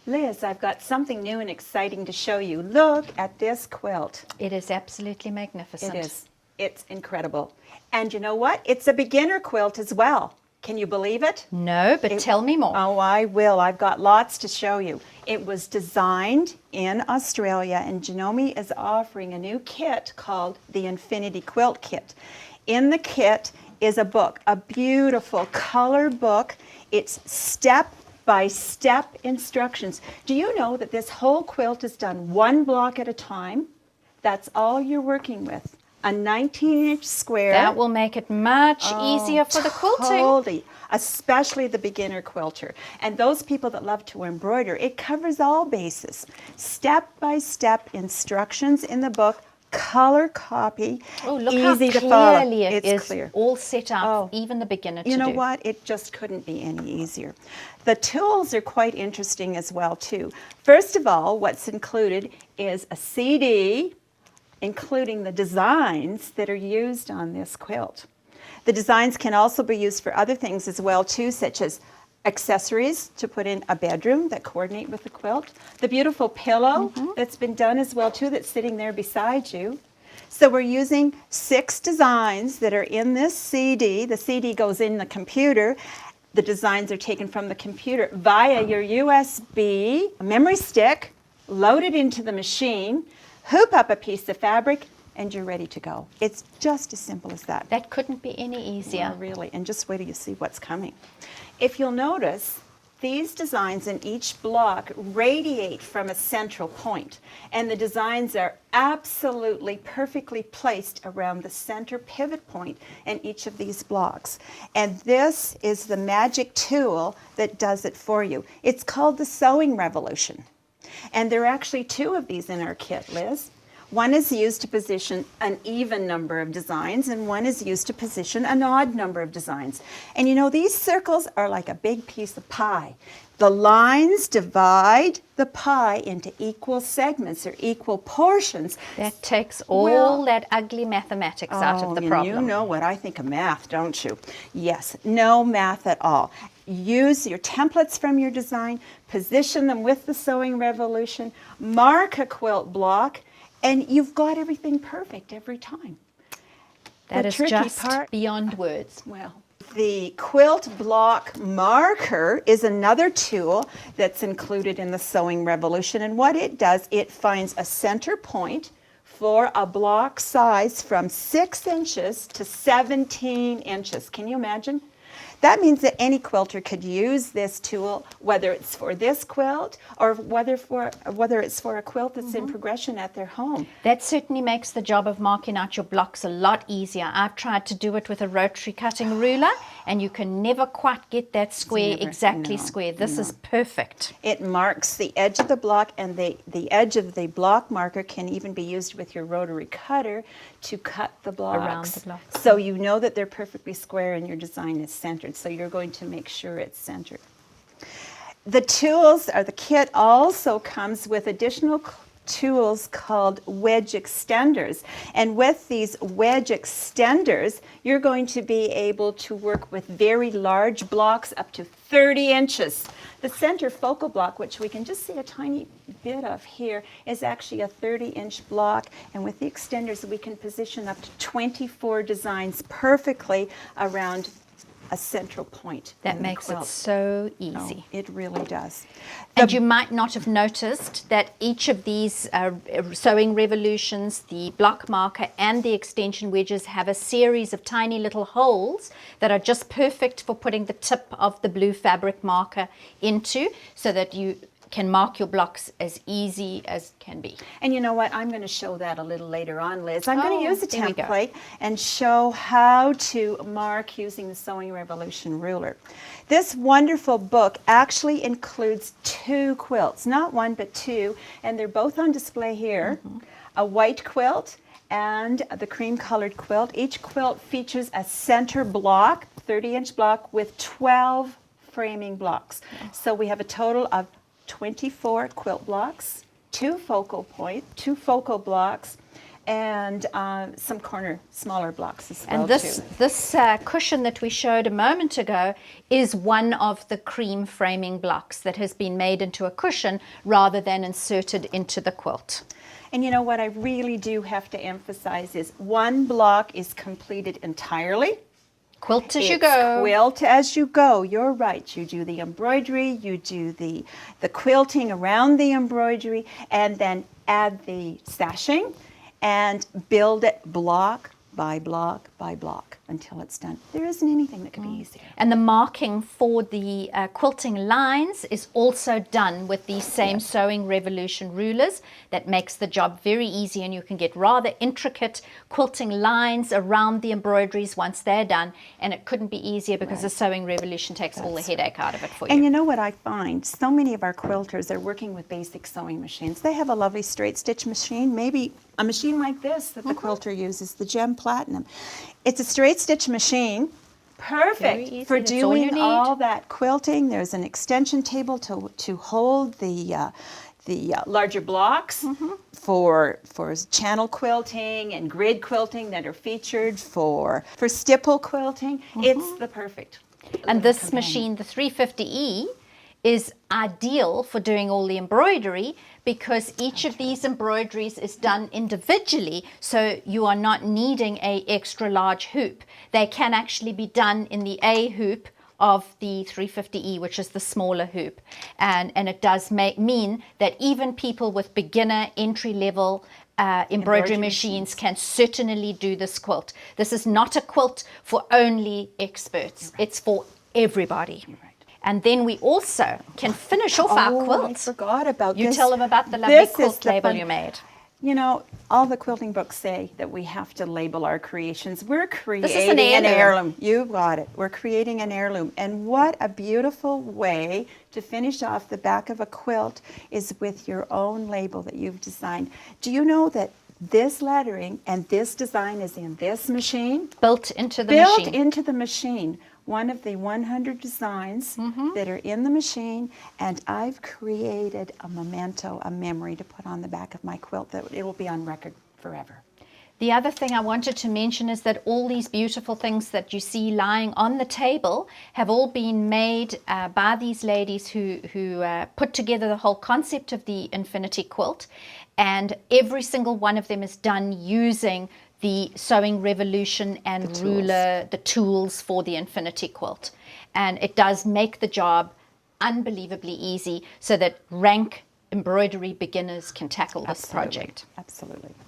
Liz, I've got something new and exciting to show you. Look at this quilt. It is absolutely magnificent. It is. It's incredible. And you know what? It's a beginner quilt as well. Can you believe it? No, but tell me more. Oh, I will. I've got lots to show you. It was designed in Australia, and Janome is offering a new kit called the Infinity Quilt Kit. In the kit is a book, a beautiful color book. It's step-by-step instructions. Do you know that this whole quilt is done one block at a time? That's all you're working with. A 19-inch square. That will make it much easier for the quilting. Totally, especially the beginner quilter. And those people that love to embroider, it covers all bases. Step-by-step instructions in the book, color copy, Oh, look easy how to follow. clearly it is clear. all set up, Oh. even the beginner to do. You know what? It just couldn't be any easier. The tools are quite interesting as well, too. First of all, what's included is a CD, including the designs that are used on this quilt. The designs can also be used for other things as well, too, such as accessories to put in a bedroom that coordinate with the quilt. The beautiful pillow that's been done as well, too, that's sitting there beside you. So we're using 6 designs that are in this CD. The CD goes in the computer. The designs are taken from the computer via your USB memory stick, loaded into the machine, hoop up a piece of fabric, and you're ready to go. It's just as simple as that. That couldn't be any easier. Well, really, and just wait till you see what's coming. If you'll notice, these designs in each block radiate from a central point, and the designs are absolutely perfectly placed around the center pivot point in each of these blocks. And this is the magic tool that does it for you. It's called the Sewing Revolution. And there are actually 2 of these in our kit, Liz. One is used to position an even number of designs, and one is used to position an odd number of designs. And you know, these circles are like a big piece of pie. The lines divide the pie into equal segments or equal portions. That takes all that ugly mathematics out of the problem. You know what I think of math, don't you? Yes, no math at all. Use your templates from your design, position them with the Sewing Revolution, mark a quilt block, and you've got everything perfect every time. That The is tricky just part- beyond words. Well, the quilt block marker is another tool that's included in the Sewing Revolution, and what it does, it finds a center point for a block size from 6 inches to 17 inches. Can you imagine? That means that any quilter could use this tool, whether it's for this quilt or whether it's for a quilt that's in progression at their home. That certainly makes the job of marking out your blocks a lot easier. I've tried to do it with a rotary cutting ruler, and you can never quite get that square exactly square. This is perfect. It marks the edge of the block, and the edge of the block marker can even be used with your rotary cutter to cut the blocks. Around the blocks. So you know that they're perfectly square and your design is centered. So you're going to make sure it's centered. The tools, or the kit, also comes with additional tools called wedge extenders. And with these wedge extenders, you're going to be able to work with very large blocks up to 30 inches. The center focal block, which we can just see a tiny bit of here, is actually a 30-inch block. And with the extenders, we can position up to 24 designs perfectly around a central point. That in the makes it quilt. so easy. It really does. And you might not have noticed that each of these sewing revolutions, the block marker and the extension wedges, have a series of tiny little holes that are just perfect for putting the tip of the blue fabric marker into, so that you can mark your blocks as easy as can be. And you know what? I'm going to show that a little later on, Liz. I'm going to use a there we go. template and show how to mark using the Sewing Revolution ruler. This wonderful book actually includes 2 quilts, not 1 but 2, and they're both on display here. A white quilt and the cream-colored quilt. Each quilt features a center block, 30-inch block, with 12 framing blocks. So we have a total of 24 quilt blocks, 2 focal blocks, and some smaller blocks as well And this too. this cushion that we showed a moment ago is one of the cream framing blocks that has been made into a cushion rather than inserted into the quilt. And you know what I really do have to emphasize is one block is completed entirely. Quilt as you It's go. quilt as you go. You're right. You do the embroidery, you do the quilting around the embroidery, and then add the sashing and build it block by block by block until it's done. There isn't anything that could be easier. And the marking for the quilting lines is also done with these same Sewing Revolution rulers. That makes the job very easy, and you can get rather intricate quilting lines around the embroideries once they're done, and it couldn't be easier because the Sewing Revolution takes all the headache out of it for you. And you know what I find? So many of our quilters are working with basic sewing machines. They have a lovely straight stitch machine, maybe a machine like this that the quilter uses, the Gem Platinum. It's a straight stitch machine, Very perfect easy. for That's all you doing need. all that quilting. There's an extension table to hold the larger blocks for channel quilting and grid quilting that are featured for stipple quilting. It's the perfect. And little this companion. machine, the 350E, is ideal for doing all the embroidery because each of these embroideries is done individually, so you are not needing a extra large hoop. They can actually be done in the A hoop of the 350E, which is the smaller hoop. And it does mean that even people with beginner entry-level embroidery machines can certainly do this quilt. This is not a quilt for only experts. It's for everybody. You're right. And then we also can finish off our I quilt. forgot about You this. tell them about the lovely This is quilt the label fun- you made. You know, all the quilting books say that we have to label our creations. We're creating an an heirloom. heirloom. You got it. We're creating an heirloom. And what a beautiful way to finish off the back of a quilt is with your own label that you've designed. Do you know that this lettering and this design is in this machine? Built into the Built machine. into the machine. One of the 100 designs that are in the machine, and I've created a memento, a memory to put on the back of my quilt that it will be on record forever. The other thing I wanted to mention is that all these beautiful things that you see lying on the table have all been made by these ladies who put together the whole concept of the Infinity Quilt, and every single one of them is done using the Sewing Revolution and ruler, the tools for the Infinity Quilt. And it does make the job unbelievably easy so that rank embroidery beginners can tackle this project. Absolutely.